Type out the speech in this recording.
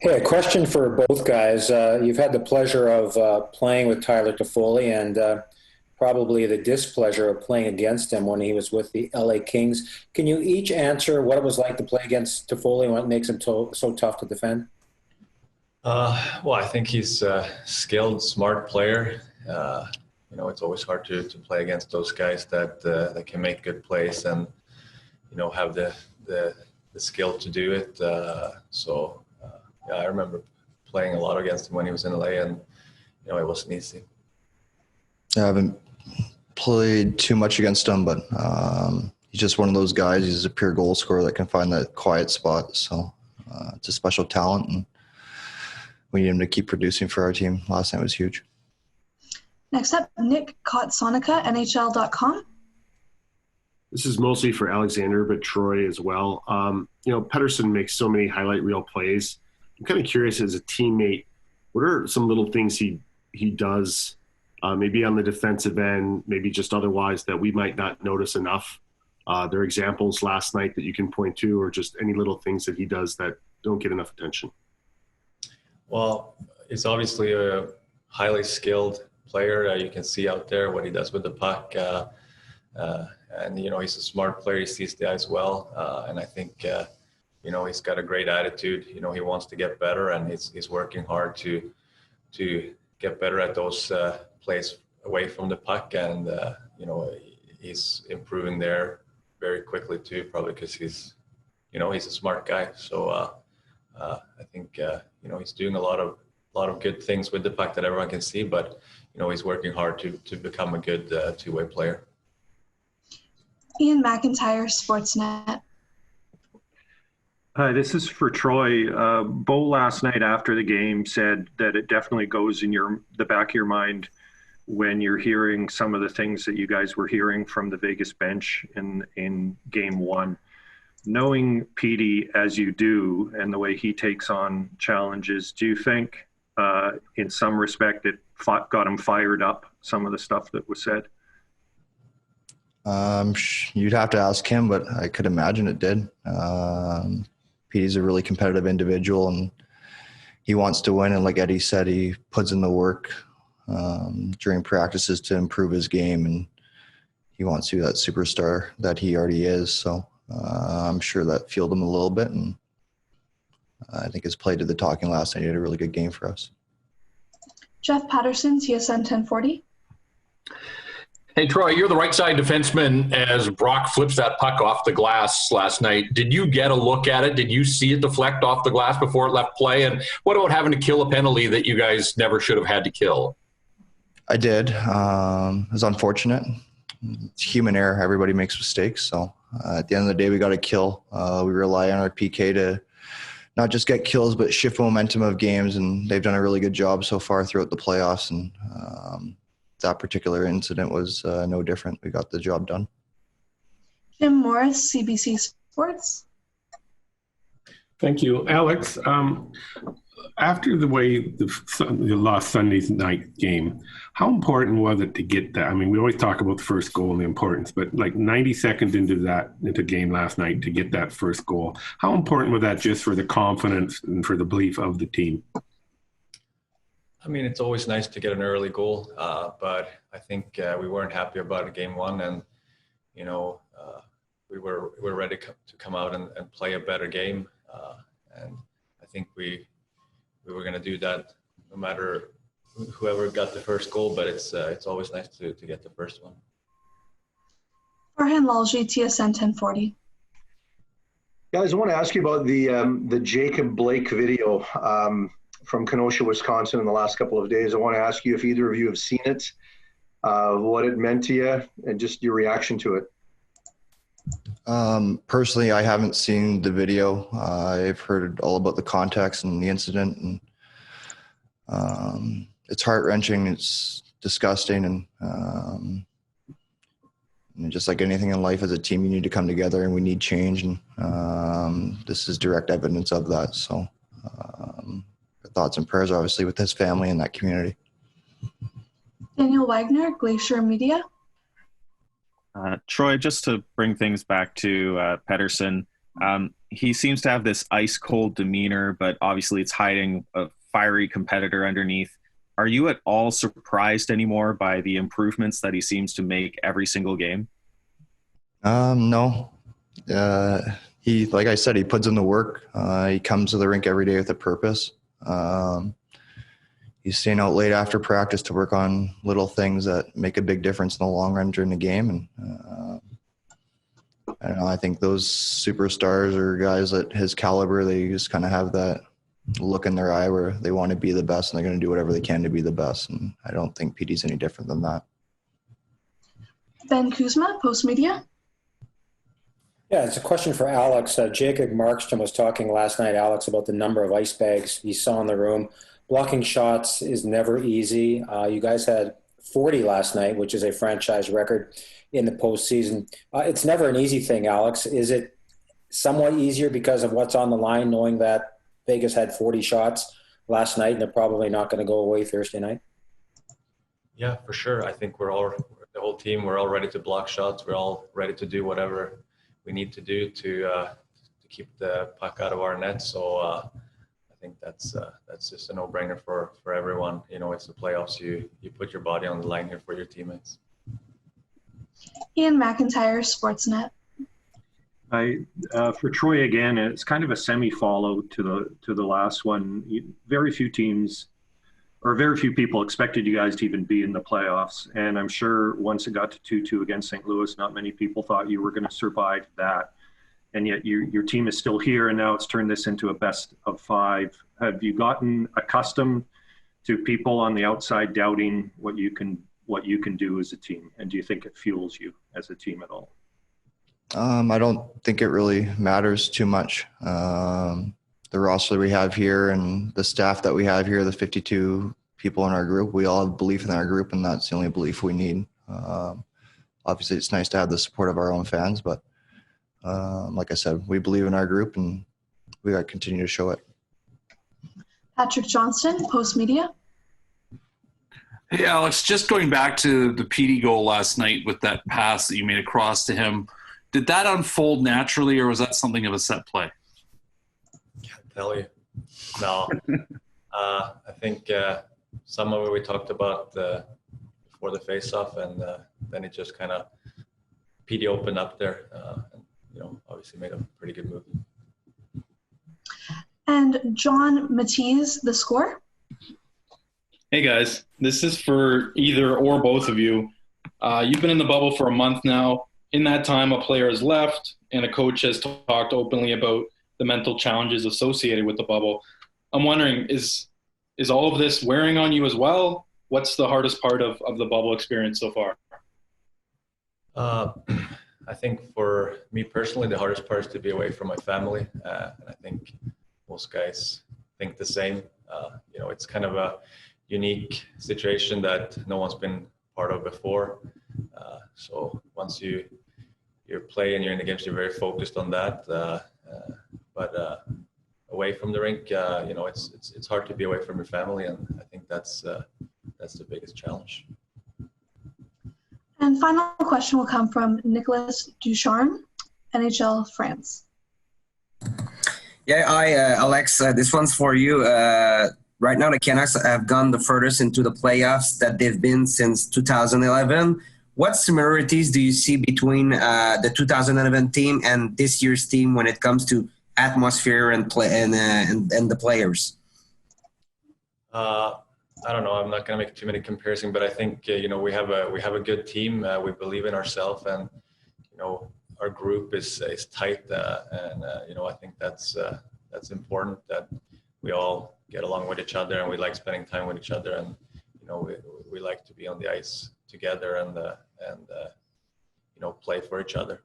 Hey, a question for both guys. You've had the pleasure of playing with Tyler Toffoli and probably the displeasure of playing against him when he was with the LA Kings. Can you each answer what it was like to play against Toffoli and what makes him so tough to defend? Well, I think he's a skilled, smart player. It's always hard to play against those guys that can make good plays and have the skill to do it. Yeah, I remember playing a lot against him when he was in LA, and it wasn't easy. I haven't played too much against him, but he's just one of those guys. He's a pure goal scorer that can find that quiet spot. So it's a special talent, and we need him to keep producing for our team. Last night was huge. Next up, Nick Kotsonica, NHL.com. This is mostly for Alexander, but Troy as well. Pettersson makes so many highlight reel plays. I'm kind of curious as a teammate, what are some little things he does, maybe on the defensive end, maybe just otherwise that we might not notice enough? There are examples last night that you can point to, or just any little things that he does that don't get enough attention? Well, he's obviously a highly skilled player. You can see out there what he does with the puck. And he's a smart player. He sees the ice well. And I think, he's got a great attitude. He wants to get better, and he's working hard to get better at those plays away from the puck. And, he's improving there very quickly too, probably because he's a smart guy. So I think, he's doing a lot of good things with the puck that everyone can see, but, he's working hard to become a good two-way player. Ian McIntyre, Sportsnet. Hi, this is for Troy. Bo last night after the game said that it definitely goes in the back of your mind when you're hearing some of the things that you guys were hearing from the Vegas bench in game one. Knowing Petey as you do and the way he takes on challenges, do you think in some respect it got him fired up, some of the stuff that was said? You'd have to ask him, but I could imagine it did. Petey's a really competitive individual, and he wants to win. And like Eddie said, he puts in the work during practices to improve his game, and he wants to be that superstar that he already is. So I'm sure that fueled him a little bit, and I think his play did the talking last night. He had a really good game for us. Jeff Patterson, TSN 1040. Hey, Troy, you're the right side defenseman as Brock flips that puck off the glass last night. Did you get a look at it? Did you see it deflect off the glass before it left play? And what about having to kill a penalty that you guys never should have had to kill? I did. It was unfortunate. It's human error. Everybody makes mistakes. So at the end of the day, we got to kill. We rely on our PK to not just get kills, but shift momentum of games. And they've done a really good job so far throughout the playoffs. And that particular incident was no different. We got the job done. Jim Morris, CBC Sports. Thank you. Alex, after the way you lost Sunday's night game, how important was it to get that? I mean, we always talk about the first goal and the importance, but like 90 seconds into game last night to get that first goal, how important was that just for the confidence and for the belief of the team? I mean, it's always nice to get an early goal, but I think we weren't happy about it game one, and we were ready to come out and play a better game, and I think we were going to do that no matter whoever got the first goal. But it's always nice to get the first one. Farhan Lalji, TSN 1040. Guys, I want to ask you about the Jacob Blake video from Kenosha, Wisconsin in the last couple of days. I want to ask you if either of you have seen it, what it meant to you, and just your reaction to it. Personally, I haven't seen the video. I've heard all about the context and the incident, and it's heart-wrenching. It's disgusting, and just like anything in life, as a team, you need to come together, and we need change, and this is direct evidence of that. So thoughts and prayers, obviously, with his family and that community. Daniel Wagner, Glacier Media. Troy, just to bring things back to Pettersson, he seems to have this ice cold demeanor, but obviously it's hiding a fiery competitor underneath. Are you at all surprised anymore by the improvements that he seems to make every single game? No. He, like I said, he puts in the work. He comes to the rink every day with a purpose. He's staying out late after practice to work on little things that make a big difference in the long run during the game. And I don't know, I think those superstars or guys at his caliber, they just kind of have that look in their eye where they want to be the best and they're going to do whatever they can to be the best. And I don't think PD's any different than that. Ben Kuzma, Post Media. Yeah, it's a question for Alex. Jacob Markstrom was talking last night, Alex, about the number of ice bags he saw in the room. Blocking shots is never easy. You guys had 40 last night, which is a franchise record in the postseason. It's never an easy thing, Alex. Is it somewhat easier because of what's on the line, knowing that Vegas had 40 shots last night and they're probably not going to go away Thursday night? Yeah, for sure. I think the whole team, we're all ready to block shots. We're all ready to do whatever we need to do to keep the puck out of our net. So I think that's just a no-brainer for everyone. You know, it's the playoffs. You put your body on the line here for your teammates. Ian McIntyre, Sportsnet. For Troy again, it's kind of a semi-follow to the last one. Very few teams or very few people expected you guys to even be in the playoffs. And I'm sure once it got to 2-2 against St. Louis, not many people thought you were going to survive that. And yet your team is still here, and now it's turned this into a best of 5. Have you gotten accustomed to people on the outside doubting what you can do as a team? And do you think it fuels you as a team at all? I don't think it really matters too much. The roster we have here and the staff that we have here, the 52 people in our group, we all have belief in our group, and that's the only belief we need. Obviously, it's nice to have the support of our own fans, but like I said, we believe in our group, and we got to continue to show it. Patrick Johnston, Post Media. Hey, Alex, just going back to the PD goal last night with that pass that you made across to him, did that unfold naturally, or was that something of a set play? Can't tell you. No. I think some of it we talked about before the face-off, and then it just kind of PD opened up there. And, obviously made a pretty good move. And John Matisse, The Score. Hey guys, this is for either or both of you. You've been in the bubble for a month now. In that time, a player has left and a coach has talked openly about the mental challenges associated with the bubble. I'm wondering, is all of this wearing on you as well? What's the hardest part of the bubble experience so far? I think for me personally, the hardest part is to be away from my family. And I think most guys think the same. It's kind of a unique situation that no one's been part of before. So once you're playing and you're in the games, you're very focused on that. But away from the rink, it's hard to be away from your family, and I think that's the biggest challenge. And final question will come from Nicolas Ducharme, NHL France. Yeah, hi, Alex. This one's for you. Right now, the Canucks have gone the furthest into the playoffs that they've been since 2011. What similarities do you see between the 2011 team and this year's team when it comes to atmosphere and play and the players? I don't know. I'm not going to make too many comparisons, but I think we have a good team. We believe in ourselves, and our group is tight, and I think that's important that we all get along with each other, and we like spending time with each other, and we like to be on the ice together and play for each other.